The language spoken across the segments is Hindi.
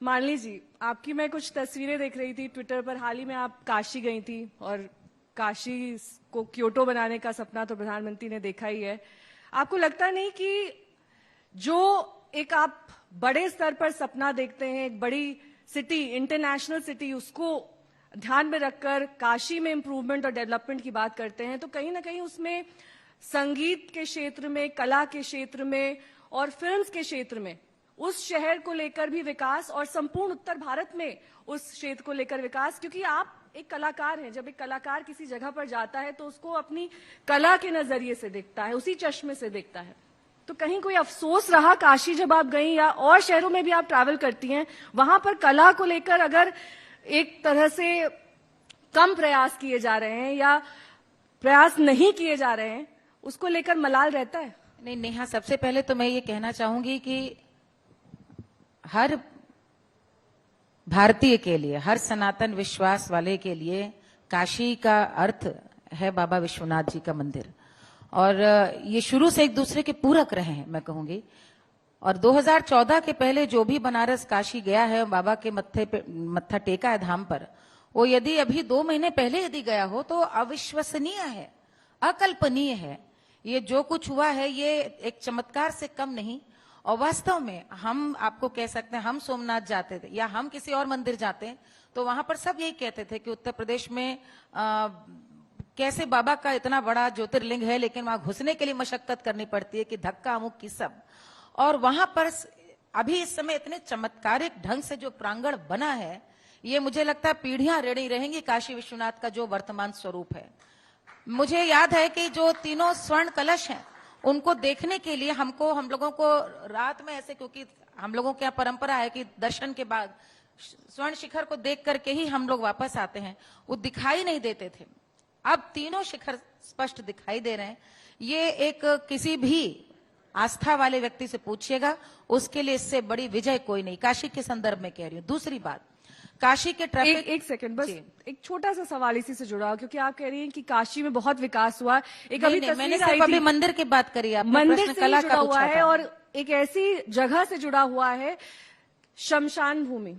मालिनी जी, आपकी मैं कुछ तस्वीरें देख रही थी ट्विटर पर। हाल ही में आप काशी गई थी और काशी को क्योटो बनाने का सपना तो प्रधानमंत्री ने देखा ही है। आपको लगता नहीं कि जो एक आप बड़े स्तर पर सपना देखते हैं, एक बड़ी सिटी, इंटरनेशनल सिटी, उसको ध्यान में रखकर काशी में इंप्रूवमेंट और डेवलपमेंट की बात करते हैं, तो कहीं ना कहीं उसमें संगीत के क्षेत्र में, कला के क्षेत्र में और फिल्म्स के क्षेत्र में उस शहर को लेकर भी विकास और संपूर्ण उत्तर भारत में उस क्षेत्र को लेकर विकास, क्योंकि आप एक कलाकार हैं। जब एक कलाकार किसी जगह पर जाता है तो उसको अपनी कला के नजरिए से देखता है, उसी चश्मे से देखता है। तो कहीं कोई अफसोस रहा काशी जब आप गई, या और शहरों में भी आप ट्रैवल करती हैं, वहां पर कला को लेकर अगर एक तरह से कम प्रयास किए जा रहे हैं या प्रयास नहीं किए जा रहे हैं, उसको लेकर मलाल रहता है? नहीं नेहा, सबसे पहले तो मैं ये कहना चाहूंगी कि हर भारतीय के लिए, हर सनातन विश्वास वाले के लिए काशी का अर्थ है बाबा विश्वनाथ जी का मंदिर, और ये शुरू से एक दूसरे के पूरक रहे हैं मैं कहूंगी। और 2014 के पहले जो भी बनारस काशी गया है, बाबा के मत्थे पे मत्था टेका है धाम पर, वो यदि अभी 2 महीने पहले यदि गया हो तो अविश्वसनीय है, अकल्पनीय है। ये जो कुछ हुआ है ये एक चमत्कार से कम नहीं। और वास्तव में हम आपको कह सकते हैं, हम सोमनाथ जाते थे या हम किसी और मंदिर जाते हैं तो वहां पर सब यही कहते थे कि उत्तर प्रदेश में कैसे बाबा का इतना बड़ा ज्योतिर्लिंग है लेकिन वहां घुसने के लिए मशक्कत करनी पड़ती है, कि धक्का अमुक की सब। और वहां पर अभी इस समय इतने चमत्कारिक ढंग से जो प्रांगण बना है, ये मुझे लगता है पीढ़ियां ऋणी रहेंगी काशी विश्वनाथ का जो वर्तमान स्वरूप है। मुझे याद है कि जो 3 स्वर्ण कलश हैं उनको देखने के लिए हम लोगों को रात में ऐसे, क्योंकि हम लोगों की यहाँ परंपरा है कि दर्शन के बाद स्वर्ण शिखर को देख करके ही हम लोग वापस आते हैं, वो दिखाई नहीं देते थे। अब 3 शिखर स्पष्ट दिखाई दे रहे हैं। ये एक किसी भी आस्था वाले व्यक्ति से पूछिएगा, उसके लिए इससे बड़ी विजय कोई नहीं, काशी के संदर्भ में कह रही हूँ। दूसरी बात, काशी के ट्रैफिक, एक सेकंड बस, एक छोटा सा सवाल इसी से जुड़ा, क्योंकि आप कह रही हैं कि काशी में बहुत विकास हुआ। एक अभी मैंने सिर्फ अभी मंदिर की बात करी, मंदिर से जुड़ा हुआ है और एक ऐसी जगह से जुड़ा हुआ है, शमशान भूमि।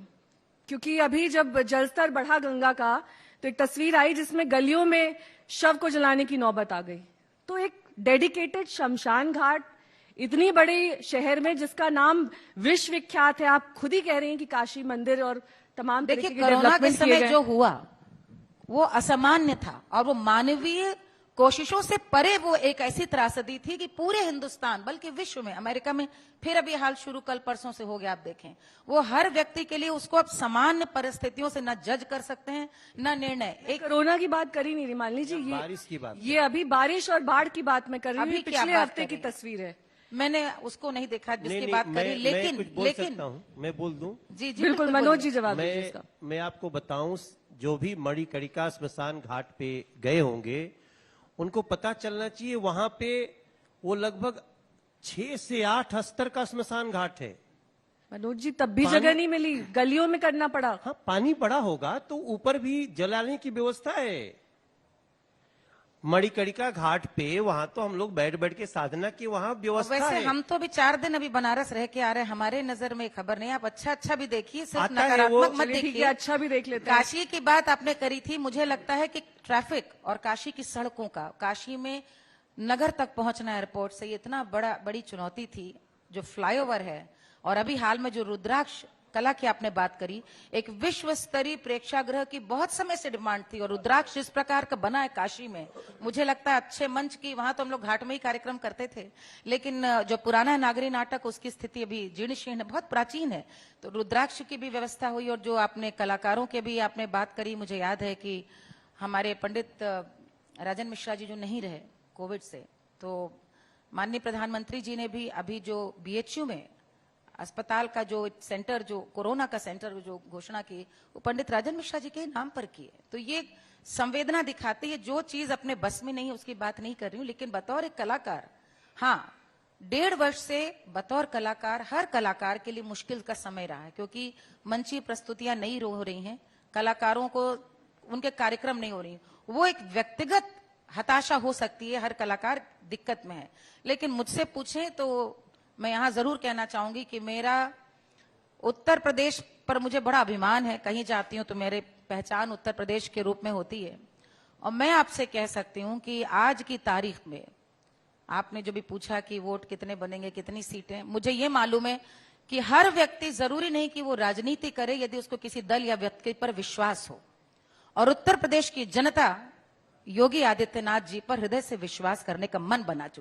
क्योंकि अभी जब जलस्तर बढ़ा गंगा का तो एक तस्वीर आई जिसमें गलियों में शव को जलाने की नौबत आ गई। तो एक डेडिकेटेड शमशान घाट इतनी बड़ी शहर में, जिसका नाम विश्व विख्यात है, आप खुद ही कह रही हैं कि काशी मंदिर और तमाम देखिए, कोरोना के समय जो हुआ वो असामान्य था और वो मानवीय कोशिशों से परे वो एक ऐसी त्रासदी थी कि पूरे हिंदुस्तान बल्कि विश्व में, अमेरिका में फिर अभी हाल शुरू कल परसों से हो गया, आप देखें, वो हर व्यक्ति के लिए उसको अब सामान्य परिस्थितियों से न जज कर सकते हैं न निर्णय। एक कोरोना की बात करी नहीं रही मालिनी जी, बारिश की बात, ये अभी बारिश और बाढ़ की बात मैं कर रही हूँ। पिछले हफ्ते की तस्वीर है, मैंने उसको नहीं देखा जिसकी बात करी, लेकिन मैं बोल दूं? जी बिल्कुल, मनोज जी जवाब दीजिए इसका। मैं आपको बताऊं, जो भी मणिकर्णिका स्मशान घाट पे गए होंगे उनको पता चलना चाहिए, वहां पे वो लगभग 6 से 8 अस्तर का स्मशान घाट है। मनोज जी, तब भी जगह नहीं मिली, गलियों में करना पड़ा। हाँ, पानी बड़ा होगा तो ऊपर भी जलाने की व्यवस्था है। मणिकर्णिका घाट पे वहां तो हम लोग बैठ बैठ के साधना की वहां व्यवस्था वैसे है। हम तो अभी 4 दिन अभी बनारस रह के आ रहे हैं, हमारे नजर में खबर नहीं। आप अच्छा भी देखिए, सिर्फ नकारात्मक मत देखिए, अच्छा भी देख लेते हैं। काशी की बात आपने करी थी, मुझे लगता है कि ट्रैफिक और काशी की सड़कों का, काशी में नगर तक पहुंचना एयरपोर्ट से, ये इतना बड़ी चुनौती थी। जो फ्लाईओवर है और अभी हाल में जो रुद्राक्ष कला की आपने बात करी, एक विश्व स्तरीय प्रेक्षागृह की बहुत समय से डिमांड थी, और रुद्राक्ष जिस प्रकार का बना है काशी में, मुझे लगता है अच्छे मंच की, वहां तो हम लोग घाट में ही कार्यक्रम करते थे, लेकिन जो पुराना है नागरी नाटक, उसकी स्थिति अभी जीर्ण शीर्ण है, बहुत प्राचीन है। तो रुद्राक्ष की भी व्यवस्था हुई। और जो आपने कलाकारों के भी आपने बात करी, मुझे याद है कि हमारे पंडित राजन मिश्रा जी जो नहीं रहे कोविड से, तो माननीय प्रधानमंत्री जी ने भी अभी जो BHU में अस्पताल का जो सेंटर, जो कोरोना का सेंटर जो घोषणा की, वो पंडित राजन मिश्रा जी के नाम पर की है। तो ये संवेदना दिखाती है। जो चीज अपने बस में नहीं उसकी बात नहीं कर रही हूँ, लेकिन बतौर एक कलाकार, हाँ, 1.5 वर्ष से बतौर कलाकार हर कलाकार के लिए मुश्किल का समय रहा है, क्योंकि मंचीय प्रस्तुतियां नहीं हो रही हैं, कलाकारों को उनके कार्यक्रम नहीं हो रही। वो एक व्यक्तिगत हताशा हो सकती है, हर कलाकार दिक्कत में है। लेकिन मुझसे पूछें तो मैं यहां जरूर कहना चाहूंगी कि मेरा उत्तर प्रदेश पर मुझे बड़ा अभिमान है, कहीं जाती हूं तो मेरे पहचान उत्तर प्रदेश के रूप में होती है। और मैं आपसे कह सकती हूं कि आज की तारीख में, आपने जो भी पूछा कि वोट कितने बनेंगे, कितनी सीटें, मुझे ये मालूम है कि हर व्यक्ति, जरूरी नहीं कि वो राजनीति करे, यदि उसको किसी दल या व्यक्ति पर विश्वास हो, और उत्तर प्रदेश की जनता योगी आदित्यनाथ जी पर हृदय से विश्वास करने का मन बना चुकी